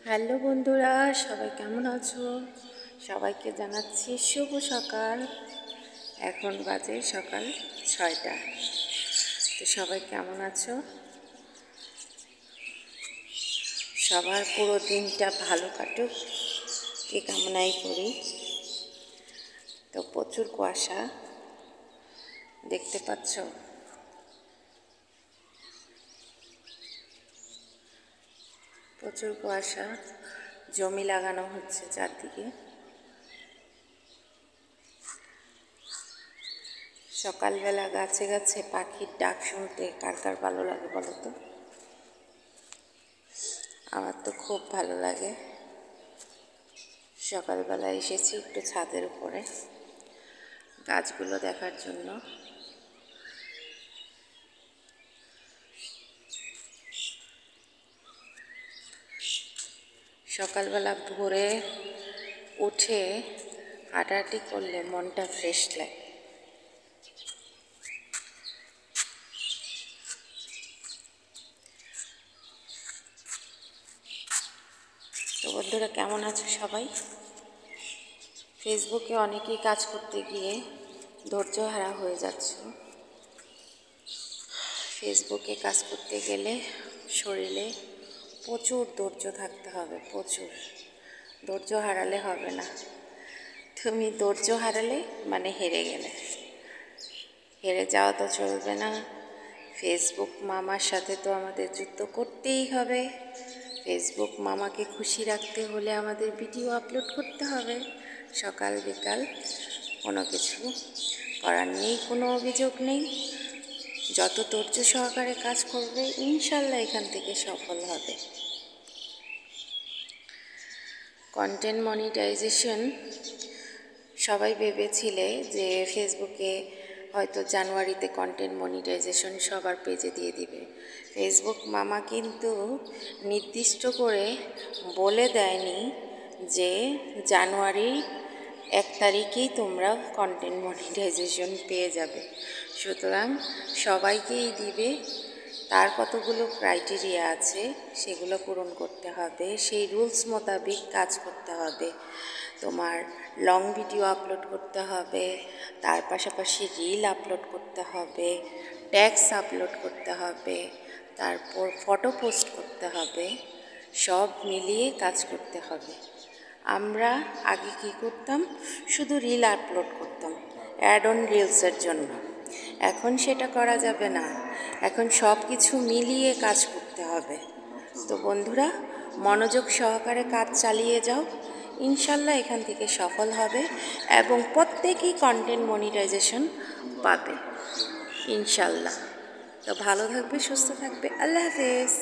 Hello বন্ধুরা, সবাই কেমন আছো? সবাইকে জানাচ্ছি শুভ সকাল। এখন বাজে সকাল 6টা। তো সবাই কেমন আছো? সবার পুরো দিনটা ভালো কাটুক এই কামনাই করি। তো প্রচুর কুয়াশা দেখতে পাচ্ছ। প্রচুর কুয়াশা, জমি লাগানো হচ্ছে চারদিকে। সকালবেলা গাছে গাছে পাখির ডাক শুনতে কার কার ভালো লাগে বলো তো? আমার তো খুব ভালো লাগে। সকালবেলা এসেছি একটু ছাদের উপরে গাছগুলো দেখার জন্য। সকালবেলা ভোরে উঠে হাঁটাহাঁটি করলে মনটা ফ্রেশ লাগে। তো বন্ধুরা কেমন আছো সবাই? ফেসবুকে অনেকেই কাজ করতে গিয়ে ধৈর্য হারা হয়ে যাচ্ছে। ফেসবুকে কাজ করতে গেলে শরীরে প্রচুর ধৈর্য থাকতে হবে, প্রচুর ধৈর্য হারালে হবে না। তুমি ধৈর্য হারালে মানে হেরে গেলে। হেরে যাওয়া তো চলবে না। ফেসবুক মামার সাথে তো আমাদের যুদ্ধ করতেই হবে। ফেসবুক মামাকে খুশি রাখতে হলে আমাদের ভিডিও আপলোড করতে হবে সকাল বিকাল। কোনো কিছু করার নেই, কোনো অভিযোগ নেই। যত ধৈর্য সহকারে কাজ করবে ইনশাল্লাহ এখান থেকে সফল হবে। কন্টেন্ট মনিটাইজেশন সবাই ভেবেছিলে যে ফেসবুকে হয়তো জানুয়ারিতে কন্টেন্ট মনিটাইজেশন সবার পেজে দিয়ে দিবে। ফেসবুক মামা কিন্তু নির্দিষ্ট করে বলে দেয়নি যে জানুয়ারি 1 তারিখেই তোমরা কন্টেন্ট মনিটাইজেশন পেয়ে যাবে। সুতরাং সবাইকেই দিবে। তার কতগুলো ক্রাইটেরিয়া আছে, সেগুলো পূরণ করতে হবে। সেই রুলস মোতাবেক কাজ করতে হবে। তোমার লং ভিডিও আপলোড করতে হবে, তার পাশাপাশি রিল আপলোড করতে হবে, ট্যাগস আপলোড করতে হবে, তারপর ফটো পোস্ট করতে হবে। সব মিলিয়ে কাজ করতে হবে। আমরা আগে কি করতাম? শুধু রিল আপলোড করতাম অ্যাড অন রিলসের জন্য। এখন সেটা করা যাবে না। এখন সব কিছু মিলিয়ে কাজ করতে হবে। তো বন্ধুরা, মনোযোগ সহকারে কাজ চালিয়ে যাও। ইনশাল্লাহ এখান থেকে সফল হবে এবং প্রত্যেকেই কন্টেন্ট মনিটাইজেশন পাবে ইনশাল্লাহ। তো ভালো থাকবে, সুস্থ থাকবে। আল্লাহ হাফেজ।